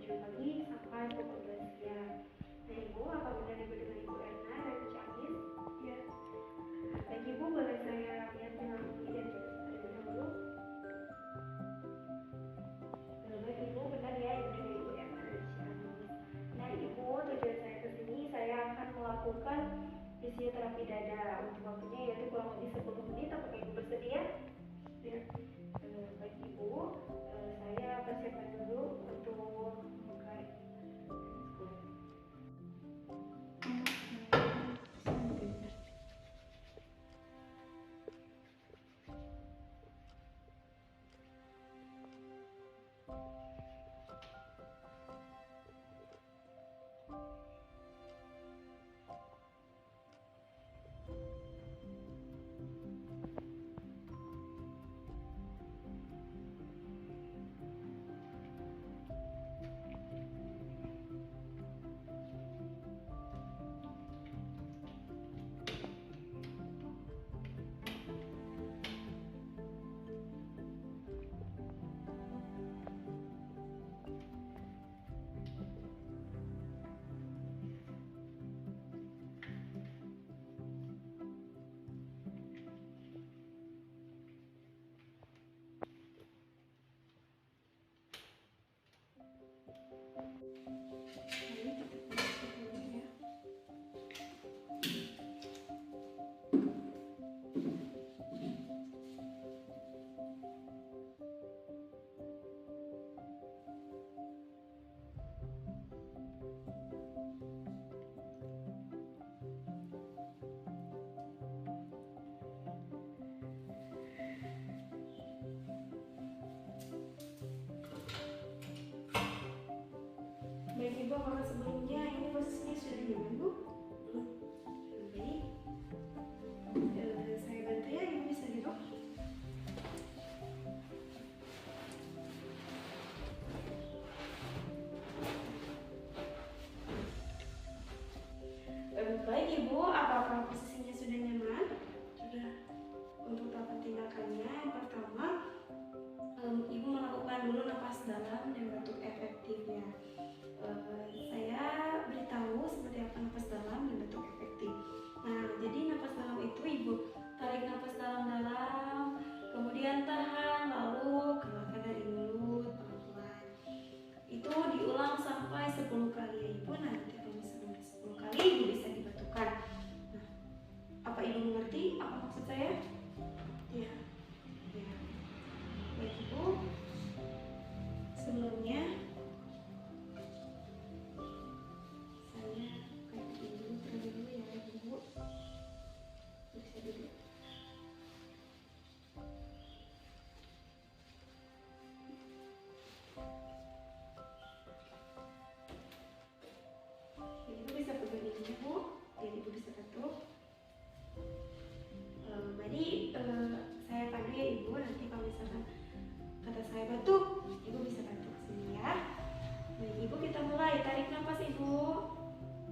7 pagi sampai pukul 12 siang. Nah Ibu, apa benar Ibu dengan Ibu Erna dari Ciamis? Ya. Baik Ibu, boleh saya lihat dengan identitas terlebih dahulu. Baik Ibu, benar ya Ibu dengan Ibu Erna dari Ciamis. Nah Ibu, tujuan saya ke sini, saya akan melakukan fisioterapi dada. Untuk waktunya yaitu kurang lebih 10 menit. Apakah Ibu bersedia? Ya. Baik Ibu, saya persiapkan dulu untuk membuka school. Baik Ibu, apakah sebelumnya ini posisinya sudah nyaman Bu? Baik. Saya bantu ya, Ibu bisa duduk. Baik Ibu, apakah posisinya sudah nyaman? Sudah. Untuk tahapan tindakannya, yang pertama Ibu melakukan dulu napas dalam dan batuk efektif ya. Saya beritahu seperti apa napas dalam dan batuk efektif. Nah, jadi napas dalam itu Ibu tarik napas dalam-dalam, kemudian tahan, lalu keluarkan dari mulut pelan-pelan. Itu diulang sampai 10 kali ya Ibu. Nanti kalau misalnya 10 kali Ibu bisa dibatukan. Nah, apa Ibu mengerti apa maksud saya? Ya. Ya. Baik Ibu, sebelumnya saya kaki dulu terlebih dulu ya Ibu. Bisa duduk. Ibu bisa pegang ini Bu, dan Ibu bisa batuk. Jadi saya pandu ya Ibu, nanti kalau misalkan kata saya batuk, Ibu bisa batuk sini ya. Baik Ibu, kita mulai. Tarik nafas Ibu,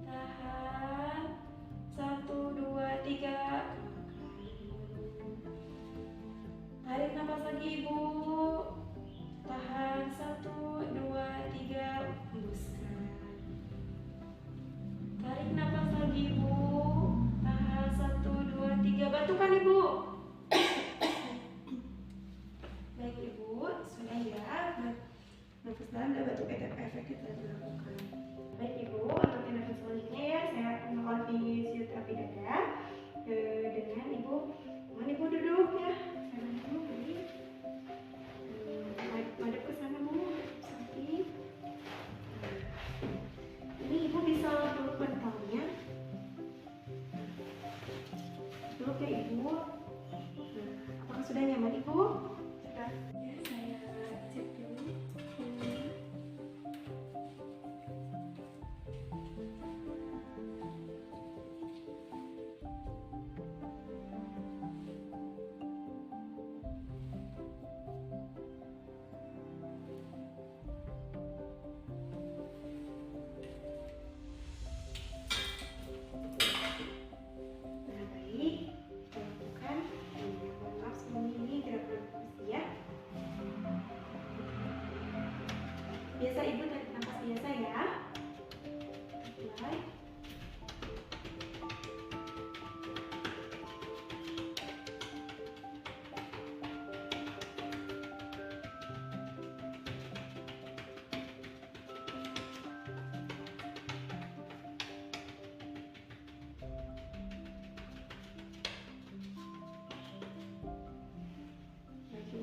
tahan, 1, 2, 3, tarik nafas lagi Ibu, tahan, 1, 2, 3, hembuskan. Tarik nafas lagi Ibu, tahan, 1, 2, 3, batukan Ibu. Baik Ibu, sudah ya. Nafas dalam dan batuk efektif telah dilakukan. Baik Ibu, untuk tindakan selanjutnya ya, saya akan melakukan fisioterapi dada dengan Ibu. Mohon Ibu duduk ya. Saya bantu beri. Madep ke sana Bu, samping. Ini Ibu bisa peluk bantalnya. Peluk ya Ibu. Nah, apakah sudah nyaman Ibu? Sudah. Ya, saya cek dulu. Biasa Ibu tarik nafas biasa ya. Mulai.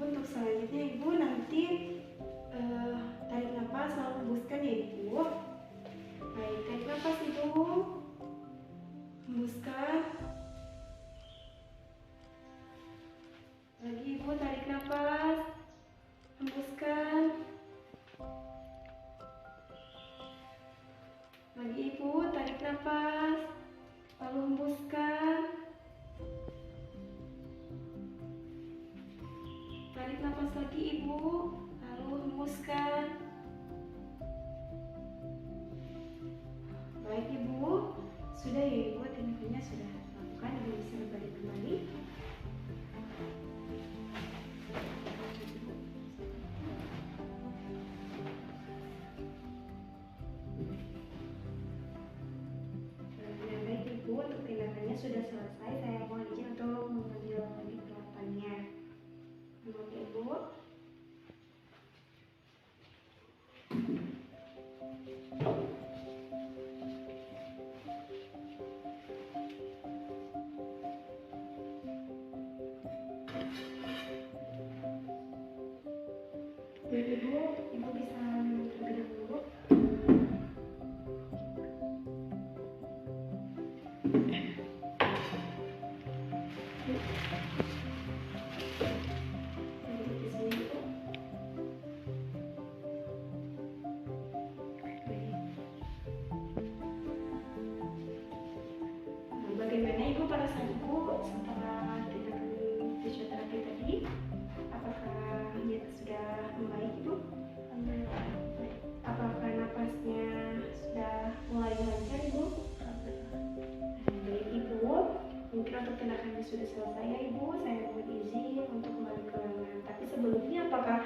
Untuk selanjutnya Ibu nanti tarik nafas lalu hembuskan ya Ibu. Baik, tarik nafas Ibu, hembuskan. Lagi Ibu tarik nafas, hembuskan. Lagi Ibu tarik nafas, lalu hembuskan. Tarik nafas lagi Ibu, lalu hembuskan. Baik Ibu, sudah ya Ibu, tindakannya sudah lakukan. Ibu bisa berbalik kembali. Baik Ibu, untuk tindakannya sudah selesai. Saya mohon izin untuk mengambil lagi peralatannya. Oke Ibu. Baik Ibu, Ibu bisa minum terlebih dahulu. Bagaimana Ibu pada saat Ibu setelah tindakan fisioterapi tadi? Apakah sudah membaik Ibu? Apakah napasnya sudah mulai lancar Ibu? Baik Ibu, mungkin untuk tindakannya sudah selesai ya Ibu. Saya mohon izin untuk kembali ke ruangan. Tapi sebelumnya apakah